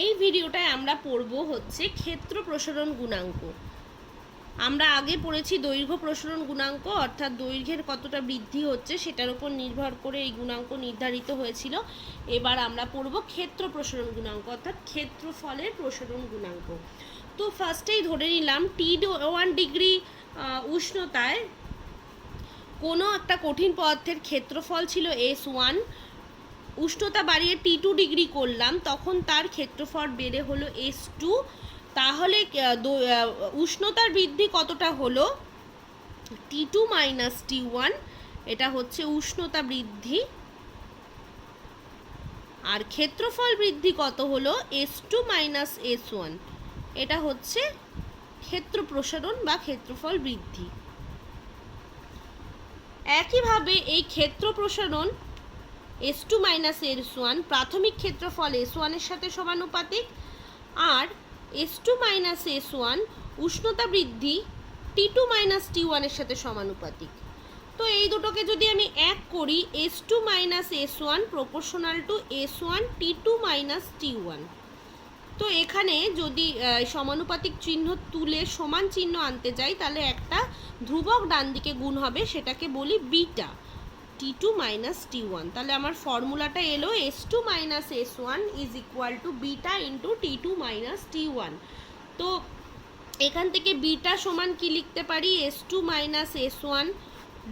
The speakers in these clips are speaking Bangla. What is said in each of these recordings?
এই ভিডিওটায় আমরা পড়ব হচ্ছে ক্ষেত্র প্রসারণ গুণাঙ্ক। আমরা আগে পড়েছি দৈর্ঘ্য প্রসারণ গুণাঙ্ক, অর্থাৎ দৈর্ঘ্যের কতটা বৃদ্ধি হচ্ছে সেটার উপর নির্ভর করে এই গুণাঙ্ক নির্ধারিত হয়েছিল। এবার আমরা পড়ব ক্ষেত্র প্রসারণ গুণাঙ্ক, অর্থাৎ ক্ষেত্রফলের প্রসারণ গুণাঙ্ক। তো ফার্স্টেই ধরে নিলাম T1 ডিগ্রি উষ্ণতায় কোনো একটা কঠিন পদার্থের ক্ষেত্রফল ছিল S1, উষ্ণতা বাড়িয়ে T2 ডিগ্রি করলাম, তখন তার ক্ষেত্রফল বেড়ে হলো S2। তাহলে উষ্ণতার বৃদ্ধি কতটা হলো? T2 মাইনাস T1, এটা হচ্ছে উষ্ণতা বৃদ্ধি। আর ক্ষেত্রফল বৃদ্ধি কত হলো? S2 মাইনাস S1, এটা হচ্ছে ক্ষেত্র প্রসারণ বা ক্ষেত্রফল বৃদ্ধি। একইভাবে এই ক্ষেত্র প্রসারণ S2 মাইনাস S1 প্রাথমিক ক্ষেত্রফল S1 এর সাথে সমানুপাতিক, আর S2 মাইনাস S1 উষ্ণতা বৃদ্ধি T2 মাইনাস T1 এর সাথে সমানুপাতিক। তো এই দুটোকে যদি আমি এক করি, S2 minus S1 proportional to S1 T2 minus T1। তো এখানে যদি সমানুপাতিক চিহ্ন তুলে সমান চিহ্ন আনতে যাই, তাহলে একটা ধ্রুবক ডান দিকে গুণ হবে, সেটাকে বলি বিটা T2 মাইনাস T1। তাহলে আমার ফর্মুলাটা এলো S2 minus S1 is equal to beta into T2 minus T1। তো এখান থেকে বিটা সমান কি লিখতে পারি? S2 মাইনাস S1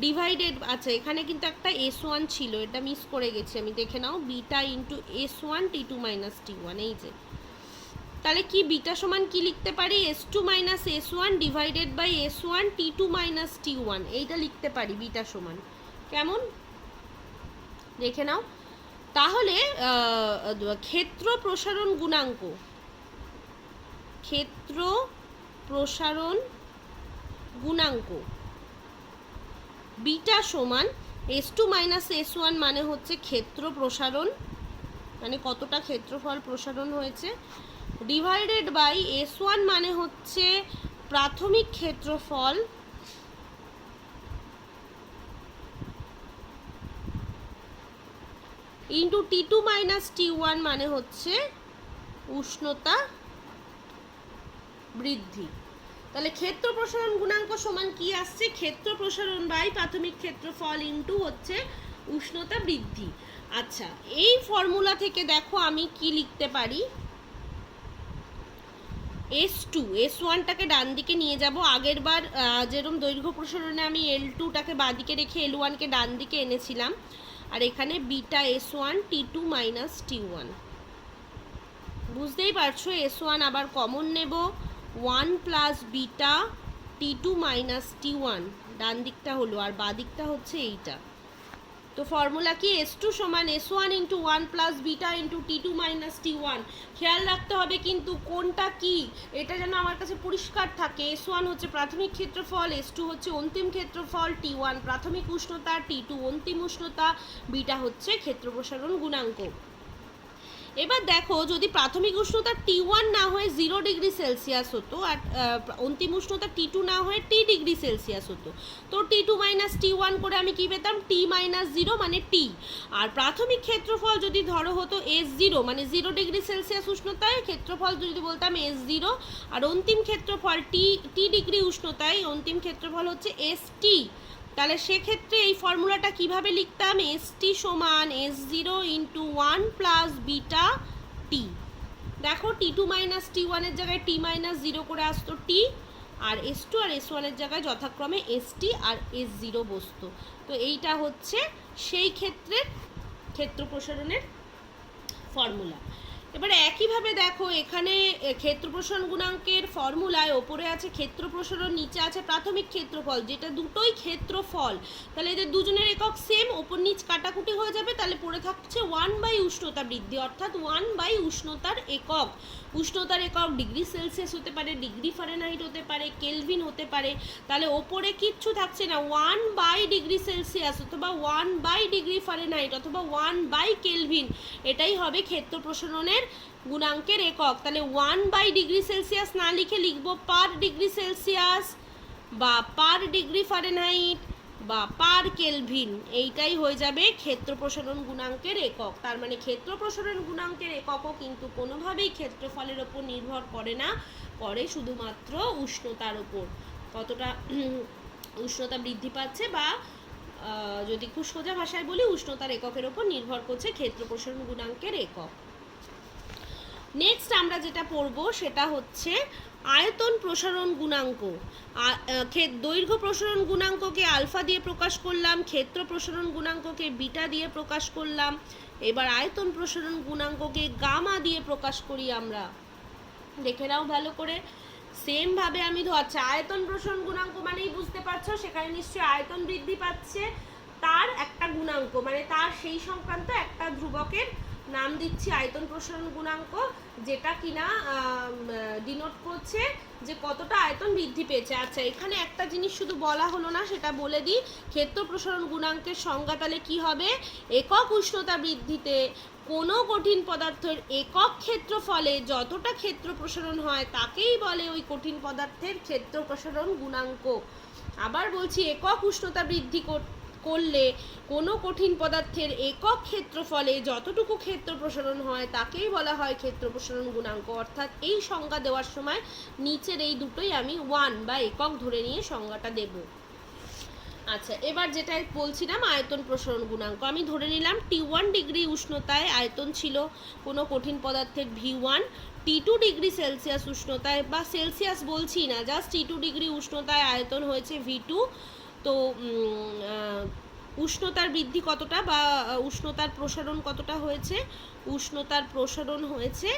ডিভাইডেড, আচ্ছা এখানে কিন্তু একটা S1 ছিল, এটা মিস করে গেছি আমি, দেখে নাও, beta into S1 T2 minus T1, এই যে। তাহলে কি বিটা সমান কি লিখতে পারি? S2 minus S1 divided by S1 T2 minus T1, এইটা লিখতে পারি বিটা সমান। কেমন দেখে নাও। তাহলে ক্ষেত্র প্রসারণ গুণাঙ্ক, ক্ষেত্র প্রসারণ গুণাঙ্ক বিটা সমান S2 মাইনাস S1 মানে হচ্ছে ক্ষেত্র প্রসারণ, মানে কতটা ক্ষেত্রফল প্রসারণ হয়েছে, ডিভাইডেড বাই S1 মানে হচ্ছে প্রাথমিক ক্ষেত্রফল, ইন্টু T2 মাইনাস T1 মানে হচ্ছে উষ্ণতা বৃদ্ধি। তাহলে ক্ষেত্র প্রসারণ গুণাঙ্ক সমান কি আসছে? ক্ষেত্র প্রসারণ বাই প্রাথমিক ক্ষেত্রফল ইন্টু হচ্ছে উষ্ণতা বৃদ্ধি। আচ্ছা, এই ফর্মুলা থেকে দেখো আমি কি লিখতে পারি? S2 S1টাকে ডান দিকে নিয়ে যাব। আগের বার যেরকম দৈর্ঘ্য প্রসারণে আমি L2টাকে বাঁ দিকে রেখে L1কে ডান দিকে এনেছিলাম, আর এখানে beta S1 T2 minus T1। বুঝতেই পারছো, S1 আবার কমন নেব, 1 plus beta T2 minus T1 ডান দিকটা হলো, আর বাঁ দিকটা হচ্ছে এইটা। তো ফর্মুলা কি? S2 সমান S1 into 1 plus beta into T2 minus T1। খেয়াল রাখতে হবে কিন্তু কোনটা কি, এটা যেন আমার কাছে পরিষ্কার থাকে। S1 হচ্ছে প্রাথমিক ক্ষেত্রফল, S2 হচ্ছে অন্তিম ক্ষেত্রফল, T1 প্রাথমিক উষ্ণতা, T2 অন্তিম উষ্ণতা, বিটা হচ্ছে ক্ষেত্র প্রসারণ গুণাঙ্ক। এবার দেখো, যদি প্রাথমিক উষ্ণতা T1 না হয়ে 0 ডিগ্রি সেলসিয়াস হতো, আর অন্তিম উষ্ণতা T2 না হয়ে T ডিগ্রি সেলসিয়াস হতো, তো T2 মাইনাস T1 করে আমি কি পেতাম? T মাইনাস 0 মানে T। আর প্রাথমিক ক্ষেত্রফল যদি ধরো হতো S0, মানে 0 ডিগ্রি সেলসিয়াস উষ্ণতায় ক্ষেত্রফল যদি বলতাম S0, আর অন্তিম ক্ষেত্রফল T ডিগ্রি উষ্ণতায় অন্তিম ক্ষেত্রফল হচ্ছে ST। তাহলে সেক্ষেত্রে এই ফর্মুলাটা কিভাবে লিখতাম? ST সমান S0 ইন্টু 1 প্লাস বিটা টি। দেখো T2 মাইনাস T1 এর জায়গায় T মাইনাস 0 করে আসতো T, আর S2 আর S1 এর জায়গায় যথাক্রমে ST আর S0 বসতো। তো এইটা হচ্ছে সেই ক্ষেত্রের ক্ষেত্র প্রসারণের ফর্মুলা। এবারে একইভাবে দেখো, এখানে ক্ষেত্র প্রসারণ গুণাঙ্কের ফর্মুলায় ওপরে আছে ক্ষেত্র প্রসারণ, নিচে আছে প্রাথমিক ক্ষেত্রফল, যেটা দুটোই ক্ষেত্রফল। তাহলে এদের দুজনের একক সেম, ওপর নিচ কাটাকুটি হয়ে যাবে, তাহলে পড়ে থাকছে 1 বাই উষ্ণতা বৃদ্ধি, অর্থাৎ 1 বাই উষ্ণতার একক। উষ্ণতার একক ডিগ্রি সেলসিয়াস হতে পারে, ডিগ্রি ফারেনহাইট হতে পারে, কেলভিন হতে পারে। তাহলে ওপরে কিচ্ছু থাকছে না, 1 বাই ডিগ্রি সেলসিয়াস অথবা 1 বাই ডিগ্রি ফারেনহাইট অথবা 1 বাই কেলভিন, এটাই হবে ক্ষেত্র প্রসারণের গুণাঙ্কের একক। তাহলে 1 বাই ডিগ্রি সেলসিয়াস না লিখে লিখব পার ডিগ্রি সেলসিয়াস বা পার ডিগ্রি ফারেনহাইট বা পার কেলভিন, এইটাই হয়ে যাবে ক্ষেত্র প্রসারণ গুণাঙ্কের একক। তার মানে ক্ষেত্র প্রসারণ গুণাঙ্কের এককও কিন্তু কোনোভাবেই ক্ষেত্রফলের ওপর নির্ভর করে না, করে শুধুমাত্র উষ্ণতার ওপর, কতটা উষ্ণতা বৃদ্ধি পাচ্ছে, বা যদি খুব সোজা ভাষায় বলি উষ্ণতার এককের ওপর নির্ভর করছে ক্ষেত্র প্রসারণ গুণাঙ্কের একক। নেক্সট আমরা যেটা পড়ব সেটা হচ্ছে আয়তন প্রসারণ গুণাঙ্ক। দৈর্ঘ্য প্রসারণ গুণাঙ্ককে আলফা দিয়ে প্রকাশ করলাম, ক্ষেত্র প্রসারণ গুণাঙ্ককে বিটা দিয়ে প্রকাশ করলাম, এবার আয়তন প্রসারণ গুণাঙ্ককে গামা দিয়ে প্রকাশ করি আমরা। দেখে নাও ভালো করে। সেম ভাবে আমি আচ্ছা, আয়তন প্রসারণ গুণাঙ্ক মানেই বুঝতে পারছো সেখানে নিশ্চয়ই আয়তন বৃদ্ধি পাচ্ছে, তার একটা গুণাঙ্ক মানে তার সেই সংক্রান্ত একটা ধ্রুবকের নাম দিচ্ছি আয়তন প্রসারণ গুণাঙ্ক, যেটা কিনা ডিনোট করছে যে কতটা আয়তন বৃদ্ধি পেয়েছে। আচ্ছা, এখানে একটা জিনিস শুধু বলা হলো না, সেটা বলে দিই। ক্ষেত্র প্রসারণ গুণাঙ্কের সংজ্ঞা তাহলে কি হবে? একক উষ্ণতা বৃদ্ধিতে কোনো কঠিন পদার্থের একক ক্ষেত্রফলে যতটা ক্ষেত্র প্রসারণ হয় তাকেই বলে ওই কঠিন পদার্থের ক্ষেত্র প্রসারণ গুণাঙ্ক। আবার বলছি, একক উষ্ণতা বৃদ্ধি করলে কোনো কঠিন পদার্থের একক ক্ষেত্রফলে যতটুকু ক্ষেত্র প্রসারণ হয় তাকেই বলা হয় ক্ষেত্র প্রসারণ গুণাঙ্ক। অর্থাৎ এই সংজ্ঞা দেওয়ার সময় নিচের এই দুটোই আমি 1 বা একক ধরে নিয়ে সংজ্ঞাটা দেব। আচ্ছা, এবার যেটা বলছিলাম আয়তন প্রসারণ গুণাঙ্ক, আমি ধরে নিলাম T1 ডিগ্রি উষ্ণতায় আয়তন ছিল কোনো কঠিন পদার্থের V1, T2 ডিগ্রি সেলসিয়াস উষ্ণতায়, বা সেলসিয়াস বলছি না, জাস্ট T2 ডিগ্রি উষ্ণতায় আয়তন হয়েছে V2। তো উষ্ণতার বৃদ্ধি কতটা বা উষ্ণতার প্রসারণ কতটা হয়েছে? উষ্ণতার প্রসারণ হয়েছে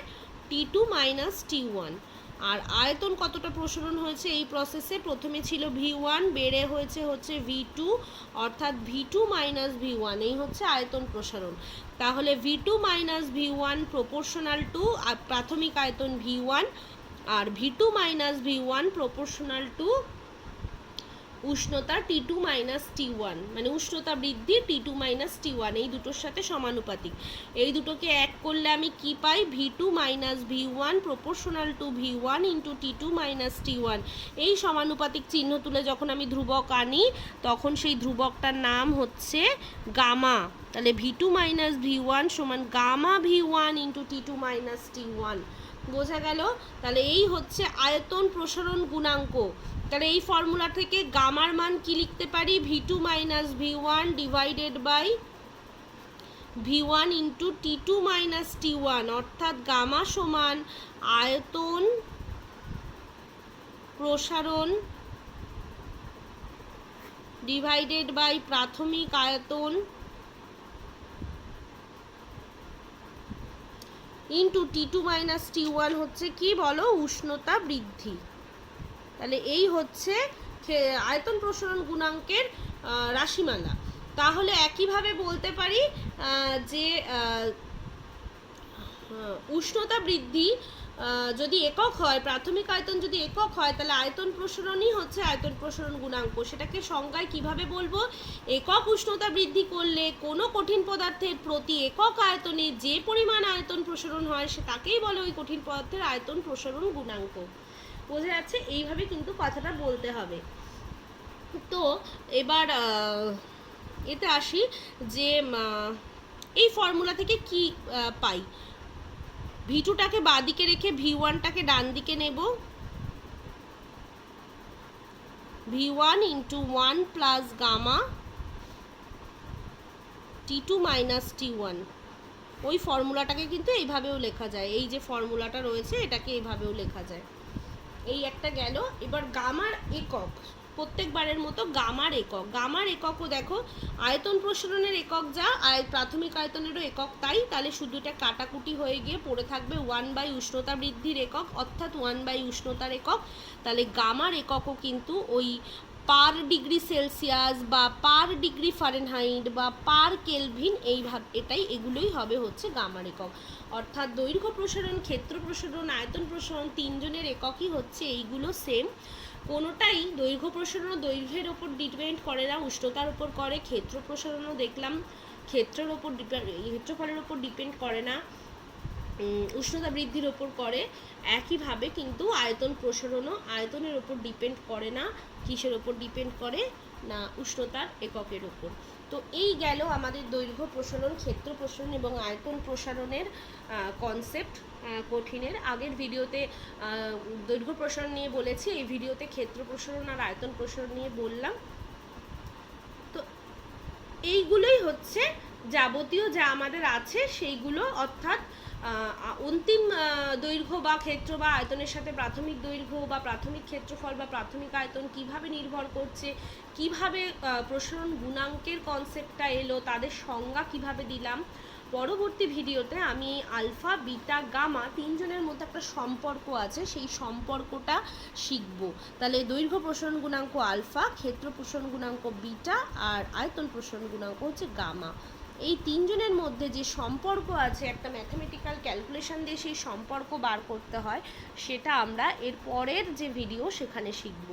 T2 মাইনাস T1। আর আয়তন কতটা প্রসারণ হয়েছে এই প্রসেসে? প্রথমে ছিল V1, বেড়ে হয়েছে V2, অর্থাৎ V2 মাইনাস V1, এই হচ্ছে আয়তন প্রসারণ। তাহলে V2 minus V1 proportional to প্রাথমিক আয়তন V1, R V2 minus V1 proportional to উষ্ণতা T2 মাইনাস T1, মানে উষ্ণতা বৃদ্ধি T2 মাইনাস T1 এই দুটোর সাথে সমানুপাতিক। এই দুটোকে এক করলে আমি কি পাই? V2 minus V1 proportional to V1 into T2 minus T1। এই সমানুপাতিক চিহ্ন তুলে যখন আমি ধ্রুবক আনি তখন সেই ধ্রুবকটার নাম হচ্ছে গামা। তাহলে V2 মাইনাস V1 সমান gamma V1 into T2 minus T1। বোঝা গেল? তাহলে এই হচ্ছে আয়তন প্রসারণ গুণাঙ্ক। তাহলে এই ফর্মুলা থেকে গামার মান কি লিখতে পারি? V2 minus V1 divided by V1 into T2 minus T1, অর্থাৎ গামা সমান আয়তন প্রসারণ ডিভাইডেড বাই প্রাথমিক আয়তন ইন্টু T2 মাইনাস T1 হচ্ছে কি বলো? উষ্ণতা বৃদ্ধি। তাহলে এই হচ্ছে আয়তন প্রসারণ গুণাঙ্কের রাশিমালা। তাহলে একইভাবে বলতে পারি যে উষ্ণতা বৃদ্ধি যদি একক হয়, প্রাথমিক আয়তন যদি একক হয়, তাহলে আয়তন প্রসারণই হচ্ছে আয়তন প্রসারণ গুণাঙ্ক। সেটাকে সংজ্ঞায় কিভাবে বলবো? একক উষ্ণতা বৃদ্ধি করলে কোনো কঠিন পদার্থের প্রতি একক আয়তনে যে পরিমাণ আয়তন প্রসারণ হয় সে তাকেই বলে ওই কঠিন পদার্থের আয়তন প্রসারণ গুণাঙ্ক। বোঝা যাচ্ছে? এইভাবে কিন্তু কথাটা বলতে হবে। তো এবার এতে আসি যে এই ফর্মুলা থেকে কি পাই? V2টাকে বাঁ দিকে রেখে V1টাকে ডান দিকে নেব। V1 into 1 plus gamma T2 minus T1। ওই ফর্মুলাটাকে কিন্তু এইভাবেও লেখা যায়, এই যে ফর্মুলাটা রয়েছে এটাকে এইভাবেও লেখা যায়। এই একটা গেল। এবার গামার একক, প্রত্যেকবারের মতো গামার একক। গামার এককও দেখো আয়তন প্রসারণের একক যা প্রাথমিক আয়তনেরও একক তাই, তাহলে শুধু এটা কাটাকুটি হয়ে গিয়ে পড়ে থাকবে 1 বাই উষ্ণতা বৃদ্ধির একক, অর্থাৎ 1 বাই উষ্ণতার একক। তাহলে গামার এককও কিন্তু ওই পার ডিগ্রি সেলসিয়াস বা পার ডিগ্রি ফারেনহাইট বা পার কেলভিন, এইভাবে এগুলোই হবে হচ্ছে গামার একক। অর্থাৎ দৈর্ঘ্য প্রসারণ, ক্ষেত্র প্রসারণ, আয়তন প্রসারণ তিনজনের এককই হচ্ছে এইগুলো সেম। কোনোটাই দৈর্ঘ্য প্রসারণ দৈর্ঘ্যের ওপর ডিপেন্ড করে না, উষ্ণতার ওপর করে। ক্ষেত্র প্রসারণও দেখলাম ক্ষেত্রফলের ওপর ডিপেন্ড করে না, উষ্ণতা বৃদ্ধির ওপর করে। একইভাবে কিন্তু আয়তন প্রসারণও আয়তনের ওপর ডিপেন্ড করে না, কিসের ওপর ডিপেন্ড করে? না উষ্ণতার এককের ওপর। তো এই গেল আমাদের দৈর্ঘ্য প্রসারণ, ক্ষেত্র প্রসারণ এবং আয়তন প্রসারণের কনসেপ্ট। কঠিনের আগের ভিডিওতে দৈর্ঘ্য প্রসারণ নিয়ে বলেছি, এই ভিডিওতে ক্ষেত্র প্রসারণ আর আয়তন প্রসারণ নিয়ে বললাম। তো এইগুলোই হচ্ছে যাবতীয় যা আমাদের আছে সেইগুলো, অর্থাৎ অন্তিম দৈর্ঘ্য বা ক্ষেত্র বা আয়তনের সাথে প্রাথমিক দৈর্ঘ্য বা প্রাথমিক ক্ষেত্রফল বা প্রাথমিক আয়তন কিভাবে নির্ভর করছে, কিভাবে প্রসারণ গুণাঙ্কের কনসেপ্টটা এলো, তাদের সংজ্ঞা কিভাবে দিলাম। পরবর্তী ভিডিওতে আমি আলফা বিটা গামা তিনজনের মধ্যে একটা সম্পর্ক আছে, সেই সম্পর্কটা শিখব। তাহলে দৈর্ঘ্য প্রসারণ গুণাঙ্ক আলফা, ক্ষেত্র প্রসারণ গুণাঙ্ক বিটা আর আয়তন প্রসারণ গুণাঙ্ক হচ্ছে গামা। এই তিনজনের মধ্যে যে সম্পর্ক আছে, একটা ম্যাথমেটিক্যাল ক্যালকুলেশন দিয়ে সেই সম্পর্ক বার করতে হয়, সেটা আমরা এর পরের যে ভিডিও সেখানে শিখব।